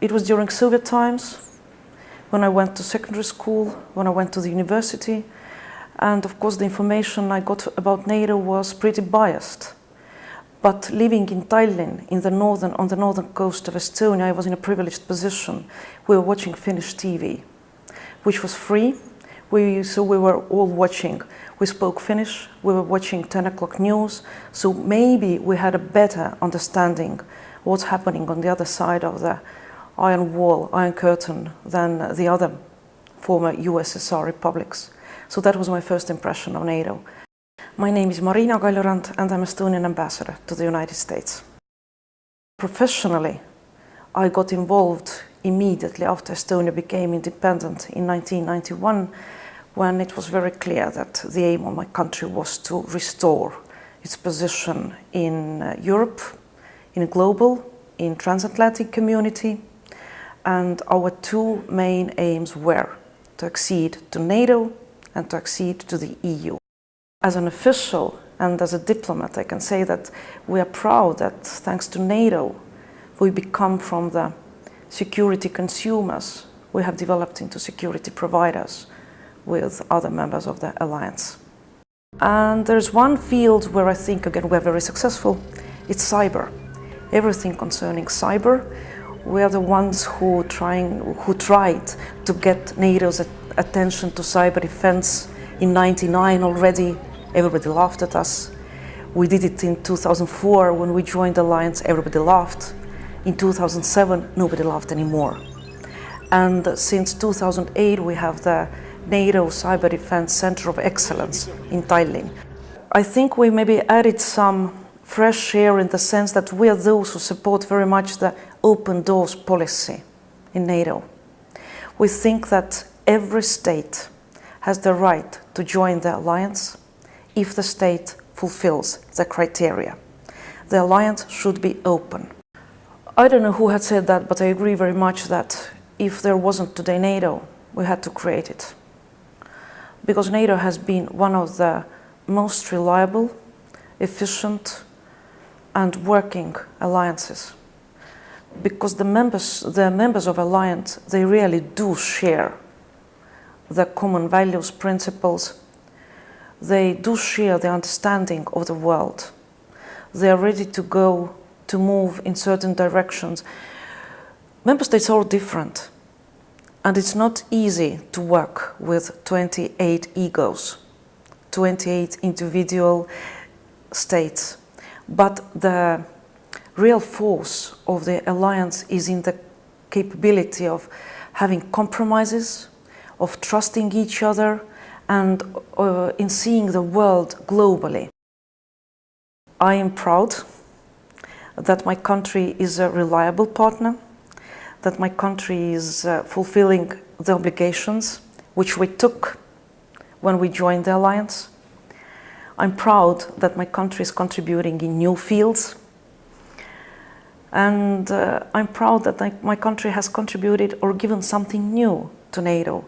It was during Soviet times, when I went to secondary school, when I went to the university, and of course the information I got about NATO was pretty biased. But living in Tallinn, on the northern coast of Estonia, I was in a privileged position. We were watching Finnish TV, which was free. So we were all watching. We spoke Finnish, we were watching 10 o'clock news, so maybe we had a better understanding what's happening on the other side of the Iron Wall, Iron Curtain, than the other former USSR republics. So that was my first impression of NATO. My name is Marina Kaljurand and I'm Estonian ambassador to the United States. Professionally, I got involved immediately after Estonia became independent in 1991, when it was very clear that the aim of my country was to restore its position in Europe, in a global, in transatlantic community. And our two main aims were to accede to NATO and to accede to the EU. As an official and as a diplomat, I can say that we are proud that thanks to NATO, we become from the security consumers, we have developed into security providers with other members of the alliance. And there's one field where I think, again, we're very successful. It's cyber. Everything concerning cyber. We are the ones who tried to get NATO's attention to cyber defense in '99 already. Everybody laughed at us. We did it in 2004 when we joined the alliance. Everybody laughed. In 2007, nobody laughed anymore. And since 2008, we have the NATO Cyber Defense Center of Excellence in Tallinn. I think we maybe added some fresh air in the sense that we are those who support very much the open doors policy in NATO. We think that every state has the right to join the alliance if the state fulfills the criteria. The alliance should be open. I don't know who had said that, but I agree very much that if there wasn't today NATO, we had to create it. Because NATO has been one of the most reliable, efficient, and working alliances. Because the members of alliance, they really do share the common values, principles. They do share the understanding of the world. They are ready to move in certain directions. Member states are all different. And it's not easy to work with 28 egos, 28 individual states. But the real force of the alliance is in the capability of having compromises, of trusting each other, and in seeing the world globally. I am proud that my country is a reliable partner, that my country is fulfilling the obligations which we took when we joined the alliance. I'm proud that my country is contributing in new fields. And I'm proud that my country has contributed or given something new to NATO